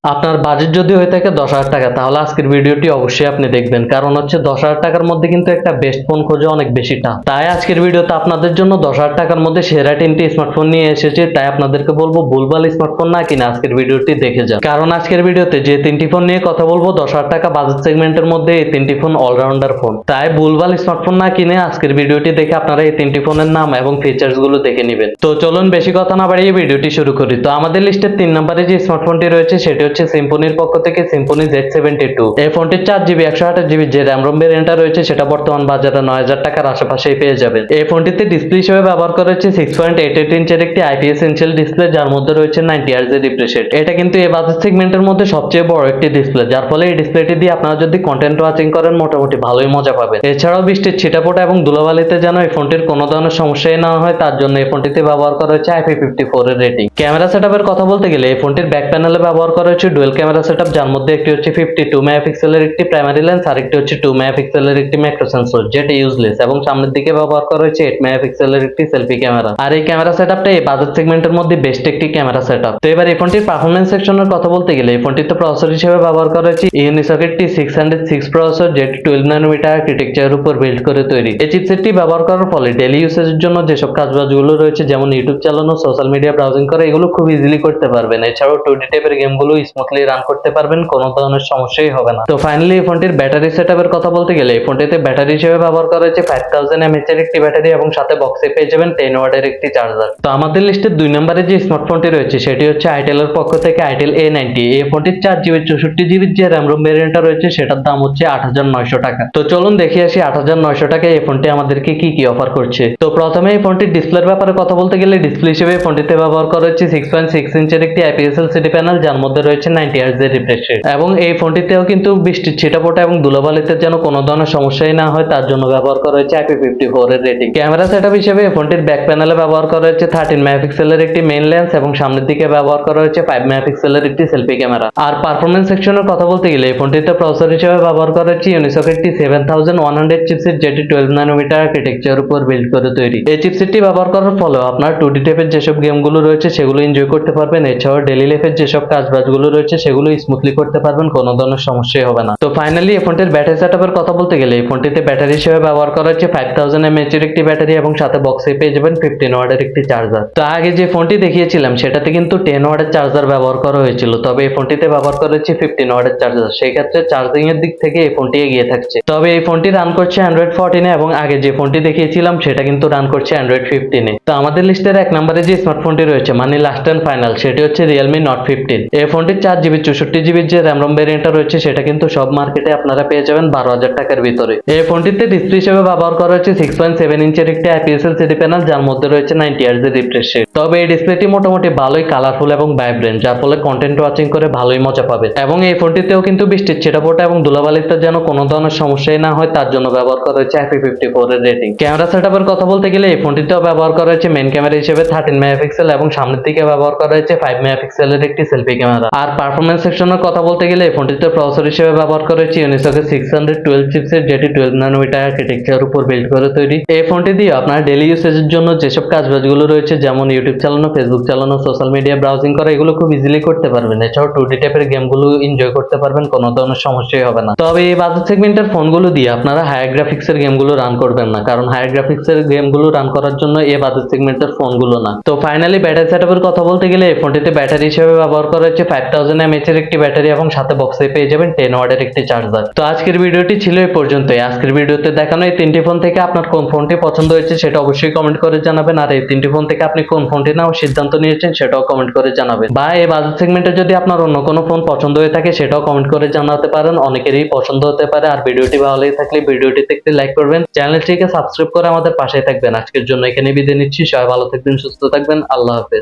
আপনার বাজেট যদি হয়ে থাকে 10,000 টাকা, তাহলে আজকের ভিডিওটি অবশ্যই আপনি দেখবেন, কারণ হচ্ছে 10,000 টাকার মধ্যে কিন্তু একটা বেস্ট ফোন খোঁজা অনেক বেশি টাফ। তাই আজকের ভিডিওতে আপনাদের জন্য 10,000 টাকার মধ্যে সেরা 3টি স্মার্টফোন নিয়ে এসেছি। তাই আপনাদেরকে বলবো ভুলভাল স্মার্টফোন না কিনে আজকের ভিডিওটি দেখে যান, কারণ আজকের ভিডিওতে যে 3টি ফোন নিয়ে কথা বলবো 10,000 টাকা বাজেট সেগমেন্টের মধ্যে এই 3টি ফোন অলরাউন্ডার ফোন। তাই ভুলভাল স্মার্টফোন না কিনে আজকের ভিডিওটি দেখে আপনারা এই 3টি ফোনের নাম এবং ফিচার্স গুলো দেখে নেবেন। তো চলুন বেশি কথা না বাড়িয়ে ভিডিওটি শুরু করি। তো আমাদের লিস্টের 3 নম্বরে যে স্মার্টফোনটি রয়েছে সেটি হচ্ছে সিম্ফনির পক্ষ থেকে সিম্ফনি Z72। এই ফোনটির 4GB 128GB যে র্যাম রোম ভেরিয়েন্টটা রয়েছে সেটা বর্তমান বাজারে 9,000 টাকার আশেপাশেই পেয়ে যাবেন। এই ফোনটিতে ডিসপ্লে হিসেবে ব্যবহার করা হচ্ছে 6.88 ইঞ্চের একটি IPS এনসিএল ডিসপ্লে, যার মধ্যে রয়েছে 90 Hz এর রিফ্রেশ রেট। এটা কিন্তু এই বাজেট সেগমেন্টের মধ্যে সবচেয়ে বড় একটি ডিসপ্লে, যার ফলে এই ডিসপ্লেটি দিয়ে আপনারা যদি কন্টেন্ট ওয়াচিং করেন মোটামুটি ভালোই মজা পাবেন। এছাড়াও বৃষ্টির ছিটাফোঁটা এবং ধুলাবালিতে যেন এই ফোনটির কোনো ধরনের সমস্যাই না হয় তার জন্য এই ফোনটিতে ব্যবহার করা হচ্ছে IP54 এর রেটিং। ক্যামেরা সেটআপের কথা বলতে গেলে এই ফোনটির ব্যাক প্যানেলে ব্যবহার করা হচ্ছে ডুয়াল ক্যামেরা সেটআপ, যার মধ্যে একটি হচ্ছে 52 মেগাপিক্সেলের একটি প্রাইমারি লেন্স আর একটি হচ্ছে 2 মেগাপিক্সেলের একটি ম্যাক্রো সেন্সর, যেটা ইউজলেস, এবং সামনের দিকে ব্যবহার করা হয়েছে 8 মেগাপিক্সেলের একটি সেলফি ক্যামেরা। আর এই ক্যামেরা সেটআপটা এই বাজেট সেগমেন্টের মধ্যে বেস্ট একটি ক্যামেরা সেটআপ। তো এবার এই ফোনটির পারফরম্যান্স সেকশনের কথা বলতে গেলে এই ফোনটিতে প্রসেসর হিসেবে ব্যবহার করা হয়েছে ইউনিসকেট T606 প্রসেসর, যেটি 12 ন্যানোমিটার আর্কিটেকচারের উপর বিল্ড করে তৈরি। এই চিপসেটটি ব্যবহার করার ফলে ডেইলি ইউসেজের জন্য যেসব কাজবাজগুলো রয়েছে, যেমন ইউটিউব চালানো, সোশ্যাল মিডিয়া ব্রাউজিং করা, এগুলো খুব ইজিলি করতে পারবেন। এছাড়াও 2D টাইপের গেমগুলো স্মুথলি রান করতে পারবেন, কোনো ধরনের সমস্যাই হবে না। তো ফাইনালি এই ফোনটির ব্যাটারি সেটআপের কথা বলতে গেলে এই ফোনটিতে ব্যাটারি হিসেবে ব্যবহার করা হয়েছে 5000 mAh এর একটি ব্যাটারি, এবং সাথে বক্সে পেয়ে যাবেন 10 ওয়াটের একটি চার্জার। তো আমাদের লিস্টের 2 নম্বরে যে স্মার্টফোনটি রয়েছে সেটি হচ্ছে আইটেলের পক্ষ থেকে আইটেল A90। এই ফোনটির 4GB 64GB যে র্যাম রোম ভেরিয়েন্টটা রয়েছে সেটার দাম হচ্ছে 8,900 টাকা। তো চলুন দেখে আসি 8,900 টাকায় এই ফোনটি আমাদেরকে কি কি অফার করছে। তো প্রথমে এই ফোনটির ডিসপ্লের ব্যাপারে কথা বলতে গেলে ডিসপ্লে হিসেবে এই ফোনটিতে ব্যবহার করা হচ্ছে 6.6 ইঞ্চের একটি IPS LCD প্যানেল, যার মধ্যে রয়েছে 90 Hz এর রিফ্রেশ রেট, এবং এই ফোনটিতেও কিন্তু বৃষ্টির ছিটাফোঁটা এবং ধুলাবালিতে যেন কোনো ধরনের সমস্যাই না হয় তার জন্য ব্যবহার করা হয়েছে IP54 এর রেটিং। ক্যামেরা সেটআপ হিসেবে এই ফোনটির ব্যাক প্যানেলে ব্যবহার করা হয়েছে 13 মেগাপিক্সেলের একটি মেইন লেন্স, এবং সামনের দিকে ব্যবহার করা হয়েছে 5 মেগাপিক্সেলের একটি সেলফি ক্যামেরা। আর পারফরম্যান্স সেকশনের কথা বলতে গেলে এই ফোনটিতে প্রসেসর হিসেবে ব্যবহার করা হচ্ছে ইউনিসকেট T7100 চিপসেট, যেটি 12 ন্যানোমিটার আর্কিটেকচারের উপর বিল্ড করে তৈরি। এই চিপসেটটি ব্যবহার করার ফলে আপনার 2D টাইপের যেসব গেমগুলো রয়েছে সেগুলো এনজয় করতে পারবেন। এছাড়াও ডেইলি লাইফের যেসব কাজবাজগুলো রয়েছে সেগুলো স্মুথলি করতে পারবেন, কোনো ধরনের সমস্যাই হবে না। তো ফাইনালি এই ফোনটির ব্যাটারি সেটআপের কথা বলতে গেলে এই ফোনটিতে ব্যাটারি হিসেবে ব্যবহার করা হচ্ছে 5000 mAh এর একটি ব্যাটারি, এবং সাথে বক্সে পেয়ে যাবেন 15 ওয়াটের একটি চার্জার। তো আগে যে ফোনটি দেখিয়েছিলাম সেটাতে কিন্তু 10 ওয়াটের চার্জার ব্যবহার করা হয়েছিল, তবে এই ফোনটিতে ব্যবহার করা হচ্ছে 15 ওয়াটের চার্জার। সেই ক্ষেত্রে চার্জিং এর দিক থেকে এই ফোনটি এগিয়ে থাকছে। তবে এই ফোনটি রান করছে Android 14 এ, এবং আগে যে ফোনটি দেখিয়েছিলাম সেটা কিন্তু রান করছে Android 15 এ। তো আমাদের লিস্টের 1 নম্বরে যে স্মার্টফোনটি রয়েছে, মানে লাস্ট এন্ড ফাইনাল, সেটি হচ্ছে Realme Note 15। এই ফোনটির 4GB 64GB যে র্যাম রোম ভেরিয়েন্টটা রয়েছে সেটা কিন্তু সব মার্কেটে আপনারা পেয়ে যাবেন 12,000 টাকার ভিতরে। এই ফোনটিতে ডিসপ্লে হিসেবে ব্যবহার করা হচ্ছে 6.7 ইঞ্চের একটি IPS LCD প্যানেল, যার মধ্যে রয়েছে 90 Hz এর রিফ্রেশ রেট। তবে এই ডিসপ্লেটি মোটামুটি ভালোই কালারফুল এবং ভাইব্রেন্ট, যার ফলে কন্টেন্ট ওয়াচিং করে ভালোই মজা পাবেন। এবং এই ফোনটিতেও কিন্তু বৃষ্টির ছিটাফোঁটা এবং ধুলাবালিতে যেন কোনো ধরনের সমস্যাই না হয় তার জন্য ব্যবহার করা হচ্ছে IP54 এর রেটিং। ক্যামেরা সেটআপের কথা বলতে গেলে এই ফোনটিতেও ব্যবহার করা হয়েছে মেইন ক্যামেরা হিসেবে 13 মেগাপিক্সেল, এবং সামনের দিকে ব্যবহার করা হয়েছে 5 মেগাপিক্সেলের একটি সেলফি ক্যামেরা। আর পারফরম্যান্স সেকশনের কথা বলতে গেলে এই ফোনটিতে প্রসেসর হিসেবে ব্যবহার করা হয়েছে ইউনিসকেট 612 চিপসেট, যেটি 12 ন্যানোমিটার আর্কিটেকচারের উপর বিল্ড করে তৈরি। এই ফোনটি দিয়ে আপনার ডেইলি ইউসেজের জন্য যেসব কাজবাজগুলো রয়েছে, যেমন ইউটিউব চালানো, ফেসবুক চালানো, সোশ্যাল মিডিয়া ব্রাউজিং করা, এগুলো খুব ইজিলি করতে পারবেন। এছাড়াও 2D টাইপের গেমগুলো এনজয় করতে পারবেন, কোনো ধরনের সমস্যাই হবে না। তবে এই বাজেট সেগমেন্টের ফোনগুলো দিয়ে আপনারা হায়ার গ্রাফিক্সের গেমগুলো রান করবেন না, কারণ হায়ার গ্রাফিক্সের গেমগুলো রান করার জন্য এই বাজেট সেগমেন্টের ফোনগুলো না। তো ফাইনালি ব্যাটারি সেটআপের কথা বলতে গেলে এই ফোনটিতে ব্যাটারি হিসেবে ব্যবহার করা হচ্ছে 5000 mAh এর একটি ব্যাটারি, এবং সাথে বক্সে পেয়ে যাবেন 10 ওয়াটের একটি চার্জার। তো আজকের ভিডিওটি ছিল এই পর্যন্তই। আজকের ভিডিওতে দেখানো এই 3টি ফোন থেকে আপনার কোন ফোনটি পছন্দ হয়েছে সেটা অবশ্যই কমেন্ট করে জানাবেন, আর এই 3টি ফোন থেকে আপনি কোন ফোনটি নেওয়ার সিদ্ধান্ত নিয়েছেন সেটাও কমেন্ট করে জানাবেন। বা এই বাজেট সেগমেন্টে যদি আপনার অন্য কোনো ফোন পছন্দ হয়ে থাকে সেটাও কমেন্ট করে জানাতে পারেন, অনেকেরই পছন্দ হতে পারে। আর ভিডিওটি ভালো লেগে থাকলে ভিডিওটিতে একটি লাইক করবেন, চ্যানেলটিকে সাবস্ক্রাইব করে আমাদের পাশে থাকবেন। আজকের জন্য এখানে বিদায় নিচ্ছি। সবাই ভালো থাকবেন, সুস্থ থাকবেন। আল্লাহ হাফেজ।